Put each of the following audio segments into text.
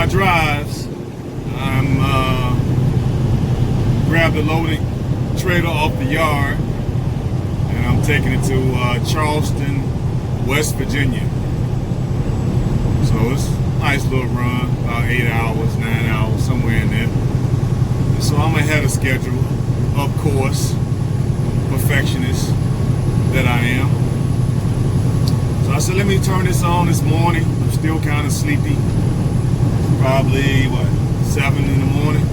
drives, I'm grabbed the loading trailer off the yard, and I'm taking it to Charleston, West Virginia. So it's a nice little run, about 8 hours, 9 hours, somewhere in there. And so I'm ahead of schedule, of course, perfectionist that I am. So I said, let me turn this on this morning. I'm still kind of sleepy. Probably, 7 in the morning.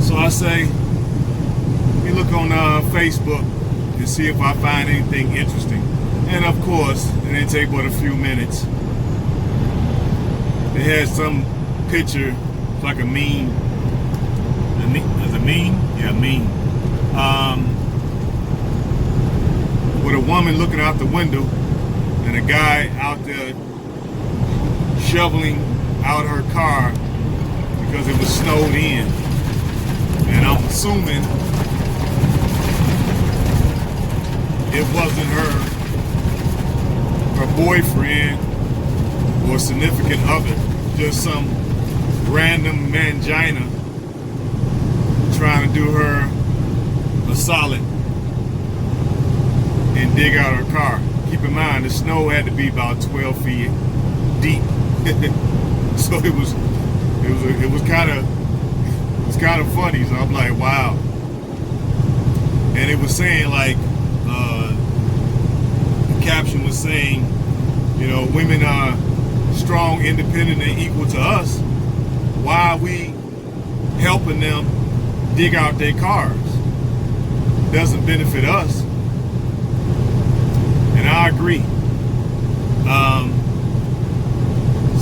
So I say, let me look on Facebook and see if I find anything interesting. And of course, it didn't take but a few minutes. They had some picture, like a meme. Is it a meme? Yeah, meme. With a woman looking out the window and a guy out there shoveling out her car because it was snowed in. And I'm assuming it wasn't her boyfriend or significant other, just some random mangina trying to do her a solid and dig out her car. Keep in mind, the snow had to be about 12 feet deep. So it was kind of funny. So I'm like, wow. And it was saying like, the caption was saying, you know, women are strong, independent, and equal to us. Why are we helping them dig out their cars? Doesn't benefit us. And I agree.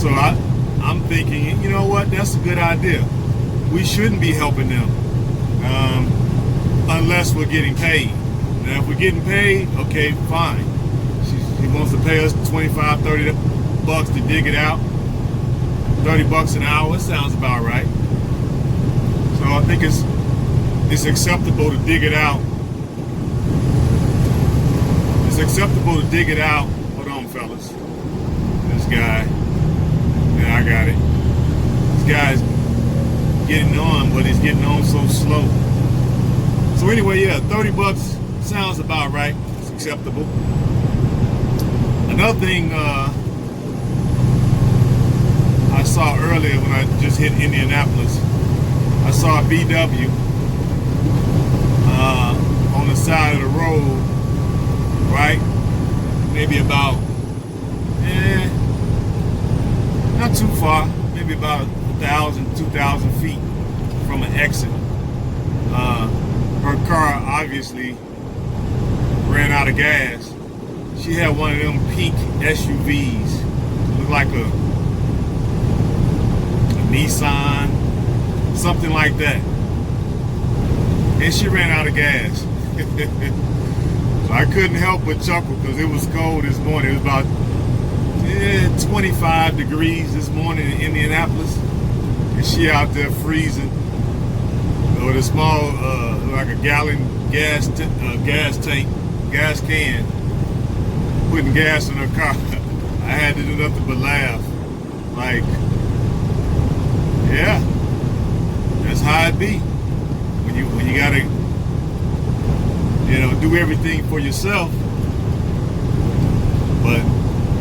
So I'm thinking, you know what? That's a good idea. We shouldn't be helping them unless we're getting paid. Now, if we're getting paid, okay, fine. She wants to pay us 25, 30 bucks to dig it out. 30 bucks an hour, it sounds about right. So I think it's acceptable to dig it out. It's acceptable to dig it out. Hold on, fellas. This guy. Yeah, I got it. This guy's getting on, but he's getting on so slow. So anyway, yeah, 30 bucks sounds about right. It's acceptable. Another thing I saw earlier when I just hit Indianapolis, I saw a VW on the side of the road, right? Maybe about, not too far, maybe about 1,000, 2,000 feet from an exit. Her car obviously ran out of gas. She had one of them pink SUVs. It looked like a Nissan, something like that. And she ran out of gas. So I couldn't help but chuckle because it was cold this morning. It was about 25 degrees this morning in Indianapolis. And she out there freezing with a small, like a gallon gas tank, gas can, putting gas in her car. I had to do nothing but laugh. Like, yeah, that's how it be. When you gotta, you know, do everything for yourself. But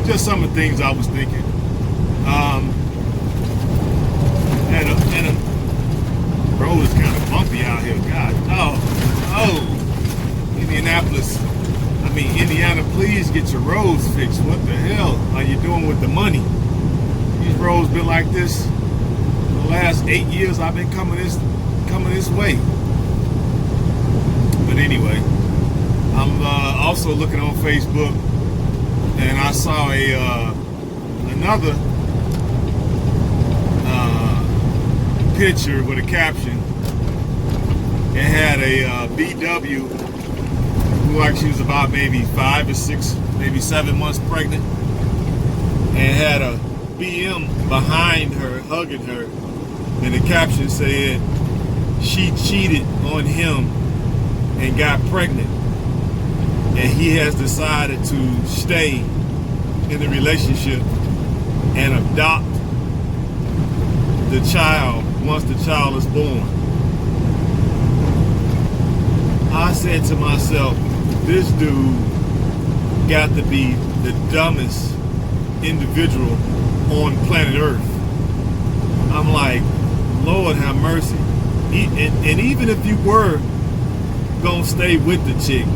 just some of the things I was thinking. And the road is kind of bumpy out here. God, Indiana, please get your roads fixed. What the hell are you doing with the money? These roads been like this the last 8 years I've been coming this way. But anyway, I'm also looking on Facebook, and I saw another picture with a caption. It had a VW, looked like she was about maybe 5 or 6, maybe 7 months pregnant, and had a BM behind her, hugging her, and the caption said, she cheated on him and got pregnant, and he has decided to stay in the relationship and adopt the child once the child is born. I said to myself, this dude got to be the dumbest individual on planet Earth. I'm like, Lord have mercy. And even if you were gonna stay with the chick,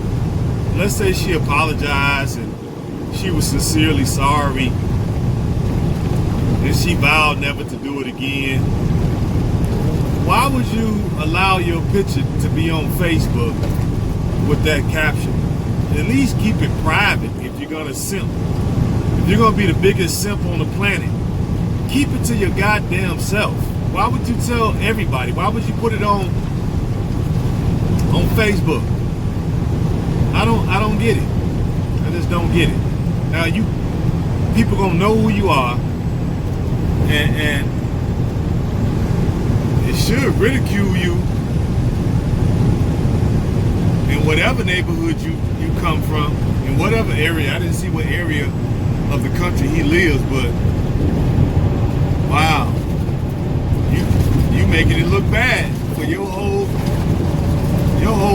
let's say she apologized and she was sincerely sorry and she vowed never to do it again, why would you allow your picture to be on Facebook with that caption? At least keep it private if you're gonna simp. If you're gonna be the biggest simp on the planet, keep it to your goddamn self. Why would you tell everybody? Why would you put it on Facebook? I don't get it. I just don't get it. Now people gonna know who you are, and it should ridicule you in whatever neighborhood you come from, in whatever area. I didn't see what area of the country he lives, but wow, you making it look bad for your whole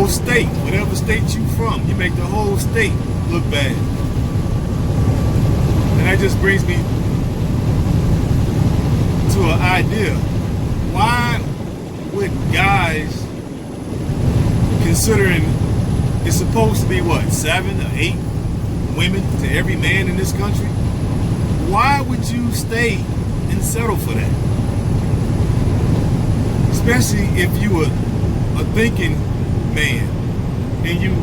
state, whatever state you from. You make the whole state look bad. And that just brings me to an idea. Why would guys, considering it's supposed to be what, 7 or 8 women to every man in this country, why would you stay and settle for that? Especially if you were a thinking man and you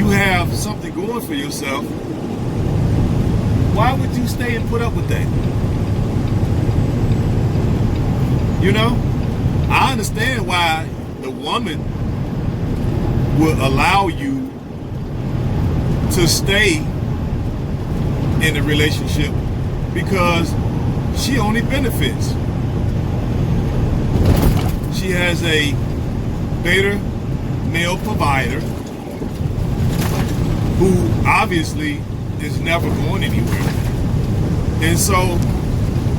have something going for yourself. Why would you stay and put up with that? You know, I understand why the woman will allow you to stay in a relationship because she only benefits. She has a better male provider who obviously is never going anywhere. And so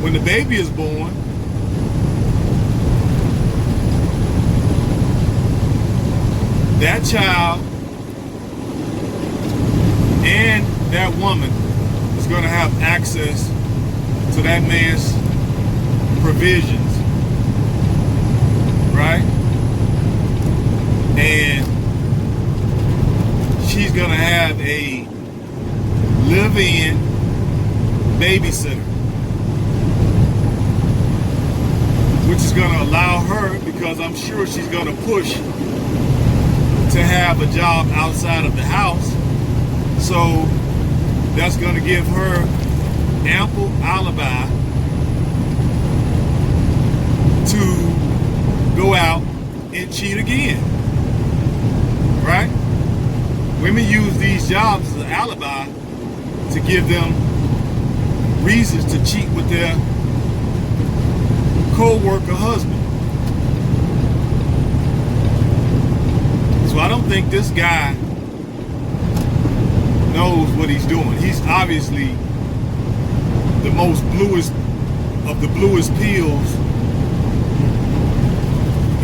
when the baby is born, that child and that woman is going to have access to that man's provisions, right? And she's going to have a live-in babysitter, which is going to allow her, because I'm sure she's going to push to have a job outside of the house. So that's going to give her ample alibi to go out and cheat again, right? Women use these jobs as an alibi to give them reasons to cheat with their co-worker husband. So I don't think this guy knows what he's doing. He's obviously the most bluest of the bluest pills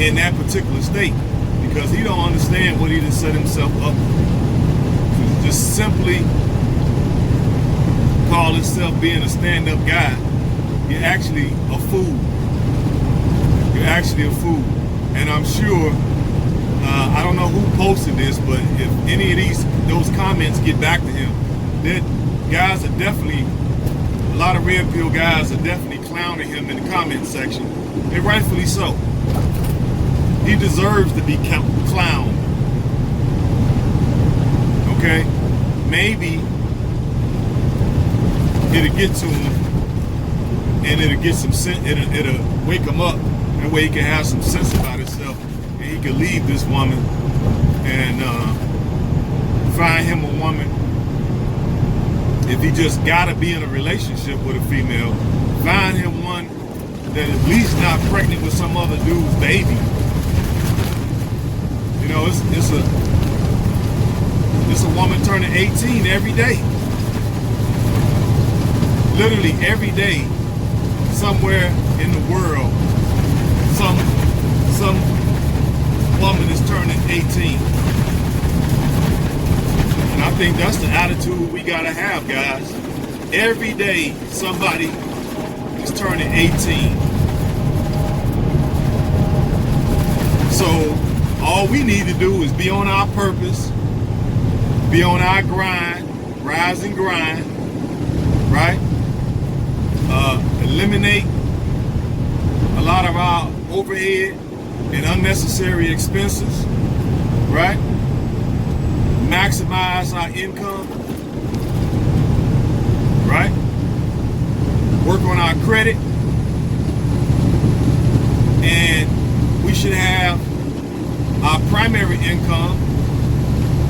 in that particular state, because he don't understand what he just set himself up to just simply call himself being a stand-up guy. You're actually a fool. You're actually a fool. And I'm sure, I don't know who posted this, but if any of those comments get back to him, that guys are definitely, a lot of red pill guys are definitely clowning him in the comment section, and rightfully so. He deserves to be clowned. Okay? Maybe it'll get to him, and it'll get some sense. It'll wake him up. That way he can have some sense about himself, and he can leave this woman and find him a woman. If he just gotta be in a relationship with a female, find him one that at least not pregnant with some other dude's baby. You know, it's a woman turning 18 every day. Literally every day, somewhere in the world, some woman is turning 18. And I think that's the attitude we gotta have, guys. Every day somebody is turning 18. So all we need to do is be on our purpose, be on our grind, rise and grind, right? Eliminate a lot of our overhead and unnecessary expenses, right? Maximize our income, right? Work on our credit, and we should have our primary income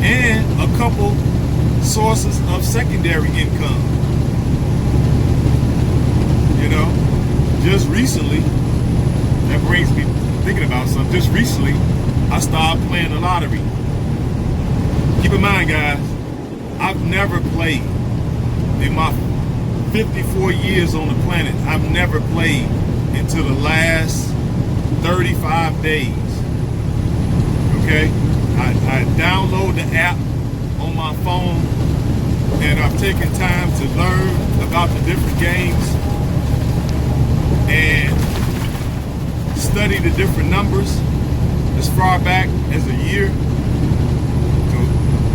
and a couple sources of secondary income. You know, just recently, that brings me thinking about something. Just recently, I started playing the lottery. Keep in mind, guys, I've never played. In my 54 years on the planet, I've never played until the last 35 days. Okay? I download the app on my phone, and I've taken time to learn about the different games and study the different numbers as far back as a year. So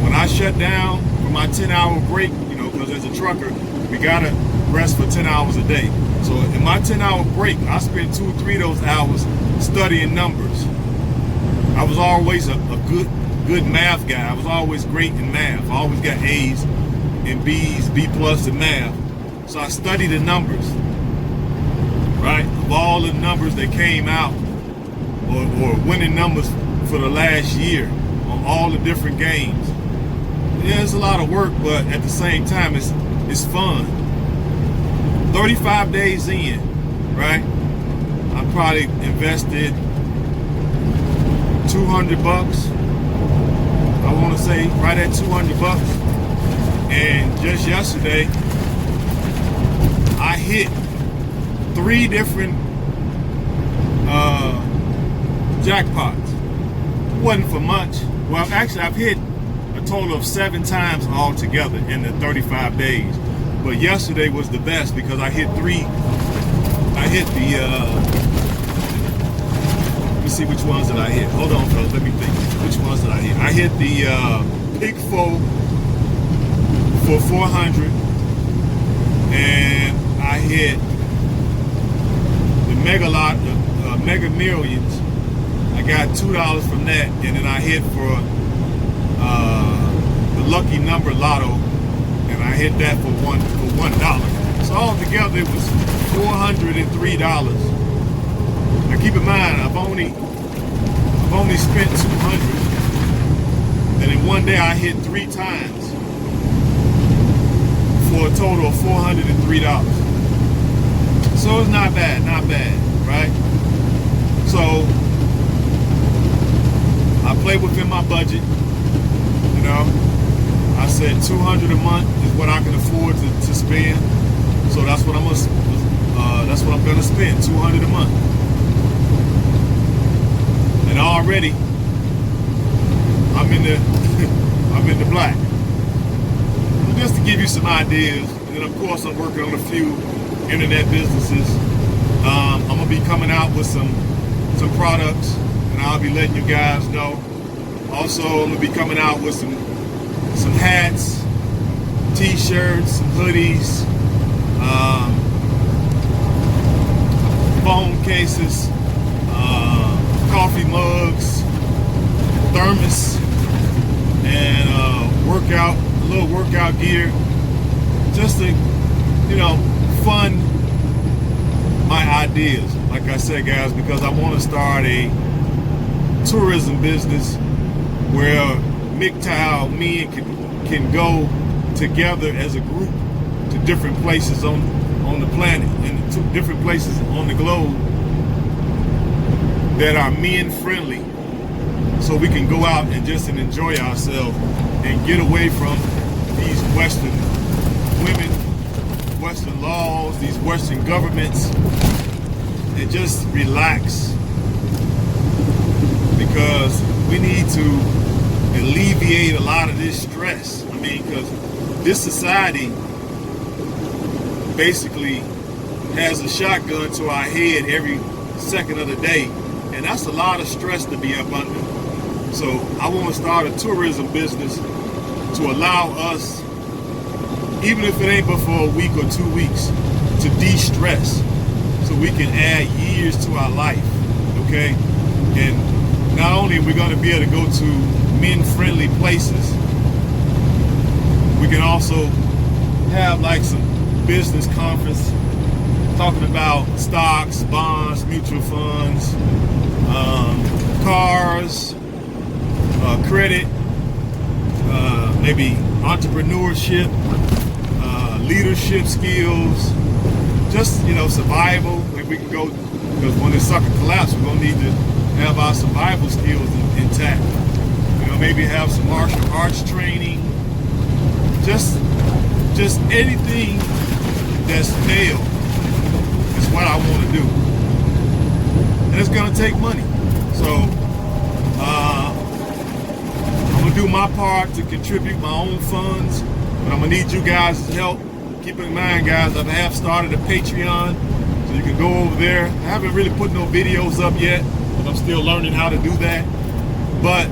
when I shut down for my 10-hour break, you know, because as a trucker, we gotta rest for 10 hours a day. So in my 10-hour break, I spent 2 or 3 of those hours studying numbers. I was always a good math guy. I was always great in math. I always got A's and B's, B plus in math. So I studied the numbers, right? Of all the numbers that came out, or winning numbers for the last year on all the different games. Yeah, it's a lot of work, but at the same time, it's fun. 35 days in, right? I probably invested $200. I want to say right at $200. And just yesterday, I hit 3 different jackpots. Wasn't for much. Well, actually, I've hit a total of 7 times altogether in the 35 days. But yesterday was the best because I hit 3. I hit the, let me see which ones did I hit. Hold on, fellas, let me think. Which ones did I hit? I hit the Pick 4 for 400. And I hit the Mega Lot, Mega Millions. I got $2 from that. And then I hit for the Lucky Number Lotto. And I hit that for $1. So altogether it was $403. Now keep in mind, I've only spent $200, and in one day I hit 3 times for a total of $403. So it's not bad, right? So I play within my budget, you know. I said $200 a month is what I can afford to spend. So that's what I'm gonna spend, $200 a month. And already I'm in the black. Just to give you some ideas, and then of course I'm working on a few internet businesses. I'm gonna be coming out with some products, and I'll be letting you guys know. Also, I'm gonna be coming out with some hats, t-shirts, hoodies, phone cases, coffee mugs, thermos, and a little workout gear, just to, you know, fund my ideas. Like I said, guys, because I want to start a tourism business where MGTOW Men can go together as a group to different places on the planet and to different places on the globe that are men friendly, so we can go out and just enjoy ourselves and get away from these Western women, Western laws, these Western governments, and just relax because we need to alleviate a lot of this stress. I mean, because this society basically has a shotgun to our head every second of the day, and that's a lot of stress to be up under. So I want to start a tourism business to allow us, even if it ain't but for a week or 2 weeks, to de-stress so we can add years to our life, okay? And not only are we going to be able to go to men-friendly places, we can also have like some business conference talking about stocks, bonds, mutual funds, cars, credit, maybe entrepreneurship, leadership skills, just, you know, survival. Maybe we can go, because when this sucker collapses, we're gonna need to have our survival skills intact. You know, maybe have some martial arts training, just anything that's male is what I want to do, and it's gonna take money. So I'm gonna do my part to contribute my own funds, but I'm gonna need you guys' help. Keep in mind, guys, I have started a Patreon, so you can go over there. I haven't really put no videos up yet, but I'm still learning how to do that. But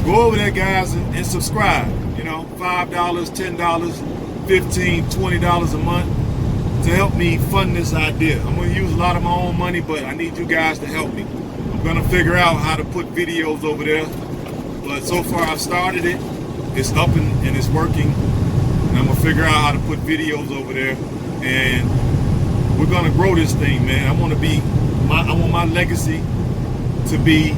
go over there, guys, and subscribe. You know, $5, $10, $15, $20 a month to help me fund this idea. I'm gonna use a lot of my own money, but I need you guys to help me. I'm gonna figure out how to put videos over there. But so far I've started it. It's up and it's working. And I'm gonna figure out how to put videos over there. And we're gonna grow this thing, man. I want my legacy to be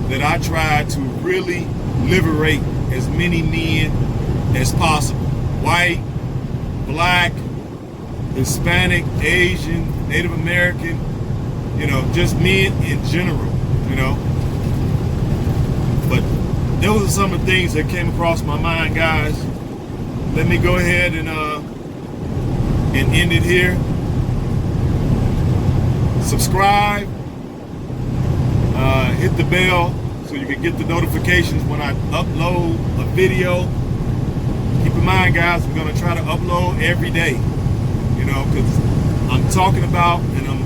that I try to really liberate as many men as possible. White, black, Hispanic, Asian, Native American, you know, just men in general, you know. But those are some of the things that came across my mind, guys. Let me go ahead and end it here. Subscribe, hit the bell so you can get the notifications when I upload a video. Keep in mind, guys, we're gonna try to upload every day, you know, because I'm talking about and I'm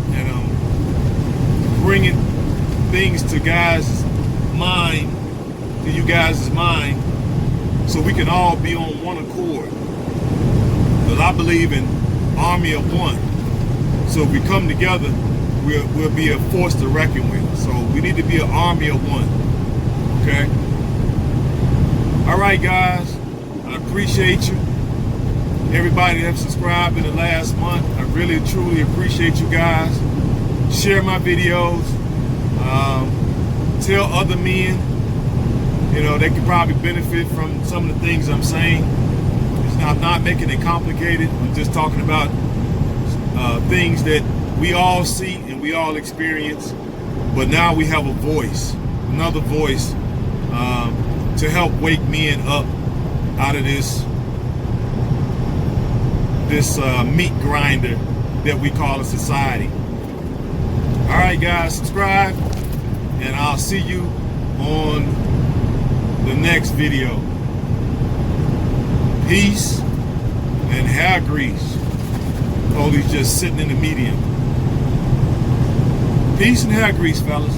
bringing things to guys' mind, to you guys' mind, so we can all be on one accord. Because I believe in army of one. So if we come together, we'll be a force to reckon with. So we need to be an army of one. Okay? All right, guys. I appreciate you. Everybody that subscribed in the last month, I really, truly appreciate you guys. Share my videos. Tell other men, you know, they could probably benefit from some of the things I'm saying. I'm not making it complicated. I'm just talking about things that we all see and we all experience. But now we have a voice, another voice, to help wake men up out of this meat grinder that we call a society. All right, guys, subscribe, and I'll see you on the next video. Peace and hair grease. Police just sitting in the medium. Peace and hair grease, fellas.